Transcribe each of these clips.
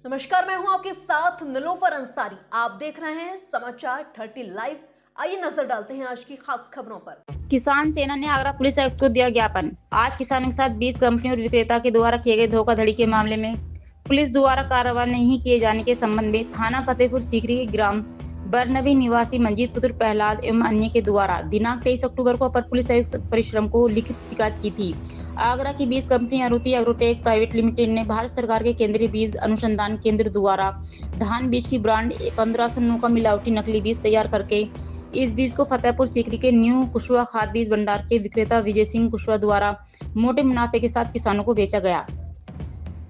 नमस्कार, मैं हूं आपके साथ निलोफर अंसारी। आप देख रहे हैं समाचार 30 लाइव। आइए नजर डालते हैं आज की खास खबरों पर। किसान सेना ने आगरा पुलिस आयुक्त को दिया ज्ञापन। आज किसानों के साथ 20 कंपनी और विक्रेता के द्वारा किए गए धोखाधड़ी के मामले में पुलिस द्वारा कार्रवाई नहीं किए जाने के संबंध में थाना फतेहपुर सीकरी के ग्राम बरनवी निवासी मंजीत पुत्र प्रहलाद एवं अन्य के द्वारा दिनांक 23 अक्टूबर को अपर पुलिस आयुक्त परिश्रम को लिखित शिकायत की थी। आगरा की 20 कंपनी आरुति एग्रोटेक प्राइवेट लिमिटेड ने भारत सरकार के केंद्रीय बीज अनुसंधान केंद्र द्वारा धान बीज की ब्रांड 1509 का मिलावटी नकली बीज तैयार करके इस बीज को फतेहपुर सीकरी के न्यू कुशवा खाद बीज भंडार के विक्रेता विजय सिंह कुशवा द्वारा मोटे मुनाफे के साथ किसानों को बेचा गया।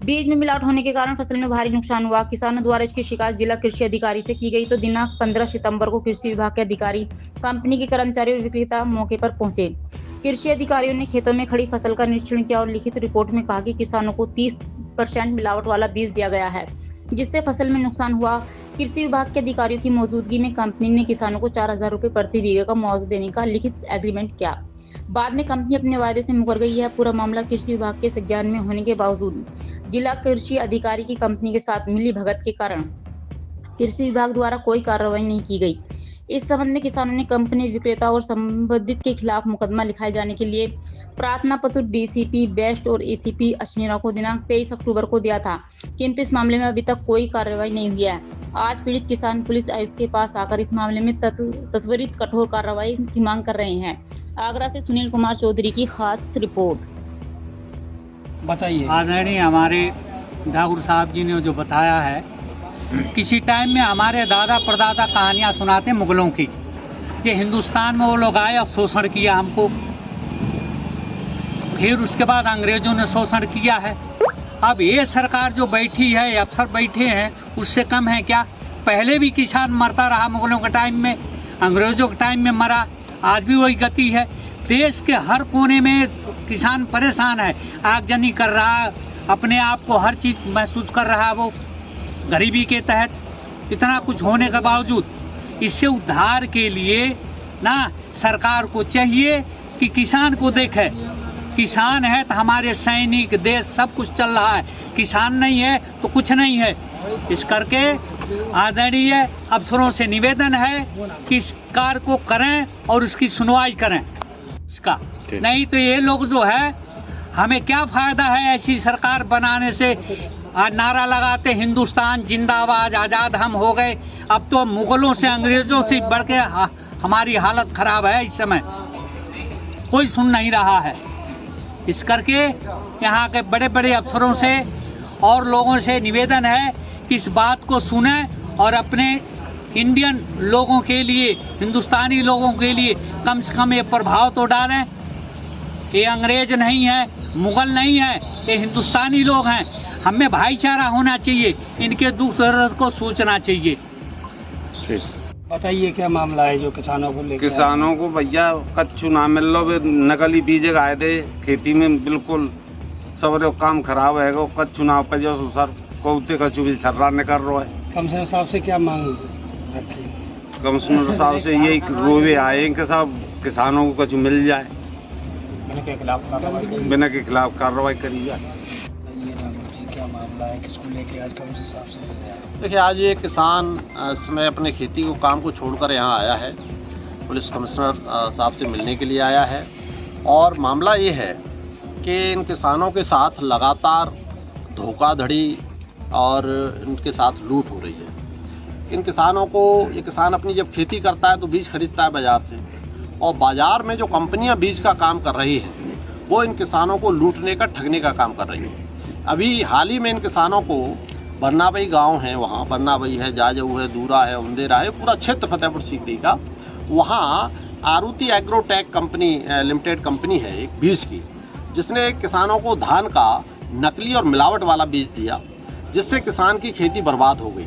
बीज में मिलावट होने के कारण फसल में भारी नुकसान हुआ। किसानों द्वारा इसकी शिकायत जिला कृषि अधिकारी से की गई तो दिनांक 15 सितंबर को कृषि विभाग के अधिकारी, कंपनी के कर्मचारी और विक्रेता मौके पर पहुंचे। कृषि अधिकारियों ने खेतों में खड़ी फसल का निरीक्षण किया और लिखित रिपोर्ट में कहा कि किसानों को 30% मिलावट वाला बीज दिया गया है, जिससे फसल में नुकसान हुआ। कृषि विभाग के अधिकारियों की मौजूदगी में कंपनी ने किसानों को 4000 रुपए प्रति बीघे का मुआवजा देने का लिखित एग्रीमेंट किया। बाद में कंपनी अपने वायदे से मुकर गई है। पूरा मामला कृषि विभाग के संज्ञान में होने के बावजूद जिला कृषि अधिकारी की कंपनी के साथ मिली भगत के कारण कृषि विभाग द्वारा कोई कार्रवाई नहीं की गई। इस संबंध में किसानों ने कंपनी, विक्रेता और संबंधित के खिलाफ मुकदमा लिखाए जाने के लिए प्रार्थना पत्र डीसीपी बेस्ट और एसीपी अशनीरा को दिनांक 23 अक्टूबर को दिया था, किंतु इस मामले में अभी तक कोई कार्रवाई नहीं हुई है। आज पीड़ित किसान पुलिस आयुक्त के पास आकर इस मामले में त्वरित कठोर कार्रवाई की मांग कर रहे हैं। आगरा से सुनील कुमार चौधरी की खास रिपोर्ट। बताइए। आदरणीय हमारे ठाकुर साहब जी ने जो बताया है, किसी टाइम में हमारे दादा परदादा कहानियां सुनाते मुगलों की कि हिंदुस्तान में वो लोग आए और शोषण किया हमको, फिर उसके बाद अंग्रेजों ने शोषण किया है। अब ये सरकार जो बैठी है, अफसर बैठे हैं, उससे कम है क्या? पहले भी किसान मरता रहा, मुगलों के टाइम में, अंग्रेजों के टाइम में मरा, आज भी वही गति है। देश के हर कोने में किसान परेशान है, आगजनी कर रहा, अपने आप को हर चीज महसूस कर रहा है वो गरीबी के तहत। इतना कुछ होने के बावजूद इससे उद्धार के लिए ना सरकार को चाहिए कि किसान को देखे। किसान है तो हमारे सैनिक, देश सब कुछ चल रहा है, किसान नहीं है तो कुछ नहीं है। इस करके आदरणीय अफसरों से निवेदन है कि इस कार्य को करें और उसकी सुनवाई करें इसका। नहीं तो ये लोग जो है, हमें क्या फायदा है ऐसी सरकार बनाने से। आज नारा लगाते हिंदुस्तान जिंदाबाद, आजाद हम हो गए। अब तो मुगलों से, अंग्रेजों से बढ़ के हमारी हालत खराब है। इस समय कोई सुन नहीं रहा है। इस करके यहाँ के बड़े बड़े अफसरों से और लोगों से निवेदन है कि इस बात को सुने और अपने इंडियन लोगों के लिए, हिंदुस्तानी लोगों के लिए कम से कम ये प्रभाव तो डालें। ये अंग्रेज नहीं है, मुगल नहीं है, ये हिंदुस्तानी लोग हैं। हमें भाईचारा होना चाहिए, इनके दुख दर्द को सोचना चाहिए। बताइए क्या मामला है जो किसानों को लेकर? किसानों को भैया कच्चू ना मिल लो, नकली बीज आए थे खेती में, बिल्कुल सब काम खराब है। कच्चू ना पजो सर कौते कच्चू भी छर्रा निकल रहा है। कमिश्नर साहब से क्या मांग रखी? कमिश्नर साहब से यही रोवे आए कि साहब किसानों को कच्चू मिल जाए, बिना के खिलाफ कार्रवाई करी जाए। क्या मामला है, किसको लेके आज कमिश्नर साहब से? देखिए, आज ये किसान इसमें अपने खेती को काम को छोड़कर यहाँ आया है, पुलिस कमिश्नर साहब से मिलने के लिए आया है। और मामला ये है कि इन किसानों के साथ लगातार धोखाधड़ी और इनके साथ लूट हो रही है। इन किसानों को, ये किसान अपनी जब खेती करता है तो बीज खरीदता है बाज़ार से, और बाज़ार में जो कंपनियां बीज का काम कर रही हैं वो इन किसानों को लूटने का, ठगने का काम कर रही हैं। अभी हाल ही में इन किसानों को बरनाबई गांव है, वहाँ बरनाबई है, जाजऊ है, दूरा है, उंदेरा है, पूरा क्षेत्र फतेहपुर सीकरी का, वहाँ आरुति एग्रोटेक कंपनी लिमिटेड कंपनी है एक बीज की, जिसने किसानों को धान का नकली और मिलावट वाला बीज दिया, जिससे किसान की खेती बर्बाद हो गई।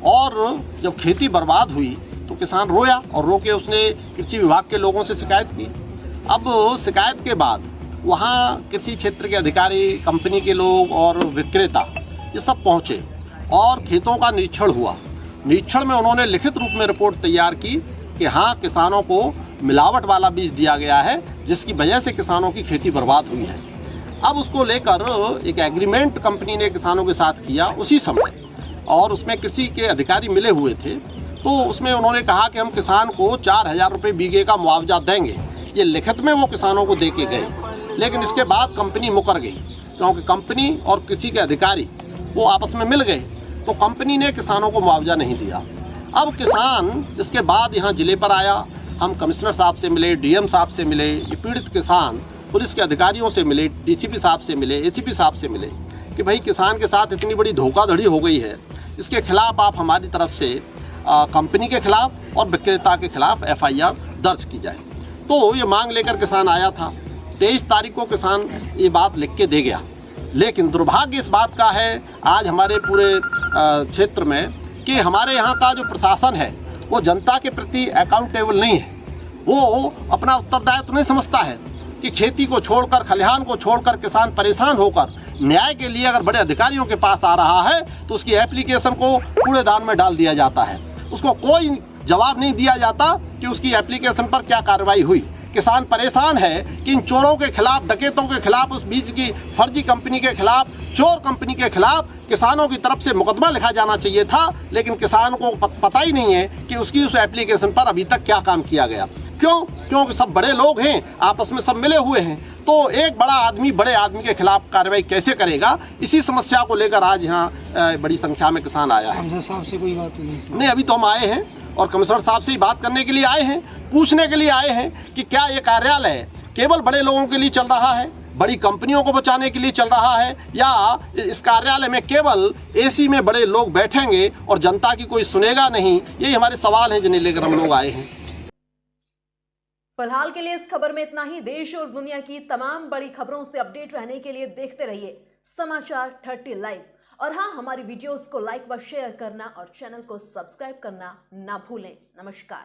और जब खेती बर्बाद हुई तो किसान रोया और रो के उसने कृषि विभाग के लोगों से शिकायत की। अब शिकायत के बाद वहाँ कृषि क्षेत्र के अधिकारी, कंपनी के लोग और विक्रेता ये सब पहुँचे और खेतों का निरीक्षण हुआ। निरीक्षण में उन्होंने लिखित रूप में रिपोर्ट तैयार की कि हाँ, किसानों को मिलावट वाला बीज दिया गया है, जिसकी वजह से किसानों की खेती बर्बाद हुई है। अब उसको लेकर एक एग्रीमेंट कंपनी ने किसानों के साथ किया। उसी समय और उसमें कृषि के अधिकारी मिले हुए थे। तो उसमें उन्होंने कहा कि हम किसान को 4,000 रुपये बीघे का मुआवजा देंगे। ये लिखित में वो किसानों को दे के गए, लेकिन इसके बाद कंपनी मुकर गई, क्योंकि कंपनी और कृषि के अधिकारी वो आपस में मिल गए, तो कंपनी ने किसानों को मुआवजा नहीं दिया। अब किसान इसके बाद यहाँ जिले पर आया, हम कमिश्नर साहब से मिले, डीएम साहब से मिले, ये पीड़ित किसान पुलिस के अधिकारियों से मिले, डीसीपी साहब से मिले, एसीपी साहब से मिले कि भाई किसान के साथ इतनी बड़ी धोखाधड़ी हो गई है, इसके खिलाफ आप हमारी तरफ से कंपनी के खिलाफ और विक्रेता के खिलाफ एफआईआर दर्ज की जाए। तो ये मांग लेकर किसान आया था। 23 तारीख को किसान ये बात लिख के दे गया, लेकिन दुर्भाग्य इस बात का है आज हमारे पूरे क्षेत्र में कि हमारे यहाँ का जो प्रशासन है वो जनता के प्रति अकाउंटेबल नहीं है। वो अपना उत्तरदायित्व नहीं समझता है कि खेती को छोड़कर, खलिहान को छोड़कर किसान परेशान होकर न्याय के लिए अगर बड़े अधिकारियों के पास आ रहा है तो उसकी एप्लीकेशन को कूड़ेदान में डाल दिया जाता है। उसको कोई जवाब नहीं दिया जाता कि उसकी एप्लीकेशन पर क्या कार्रवाई हुई। किसान परेशान है कि इन चोरों के खिलाफ, डकैतों के खिलाफ, उस बीच की फर्जी कंपनी के खिलाफ, चोर कंपनी के खिलाफ किसानों की तरफ से मुकदमा लिखा जाना चाहिए था, लेकिन किसान को पता ही नहीं है कि उसकी उस एप्लीकेशन पर अभी तक क्या काम किया गया। क्यों? क्योंकि सब बड़े लोग हैं, आपस में सब मिले हुए हैं, तो एक बड़ा आदमी बड़े आदमी के खिलाफ कार्रवाई कैसे करेगा? इसी समस्या को लेकर आज यहाँ बड़ी संख्या में किसान आया है। कमिश्नर साहब से कोई बात नहीं, अभी तो हम आए हैं और कमिश्नर साहब से ही बात करने के लिए आए हैं, पूछने के लिए आए हैं कि क्या ये कार्यालय केवल बड़े लोगों के लिए चल रहा है, बड़ी कंपनियों को बचाने के लिए चल रहा है, या इस कार्यालय में केवल एसी में बड़े लोग बैठेंगे और जनता की कोई सुनेगा नहीं? यही हमारे सवाल हैं जिन्हें लेकर हम लोग आए हैं। फिलहाल के लिए इस खबर में इतना ही। देश और दुनिया की तमाम बड़ी खबरों से अपडेट रहने के लिए देखते रहिए समाचार 30 लाइव। और हाँ, हमारी वीडियोस को लाइक व शेयर करना और चैनल को सब्सक्राइब करना ना भूलें। नमस्कार।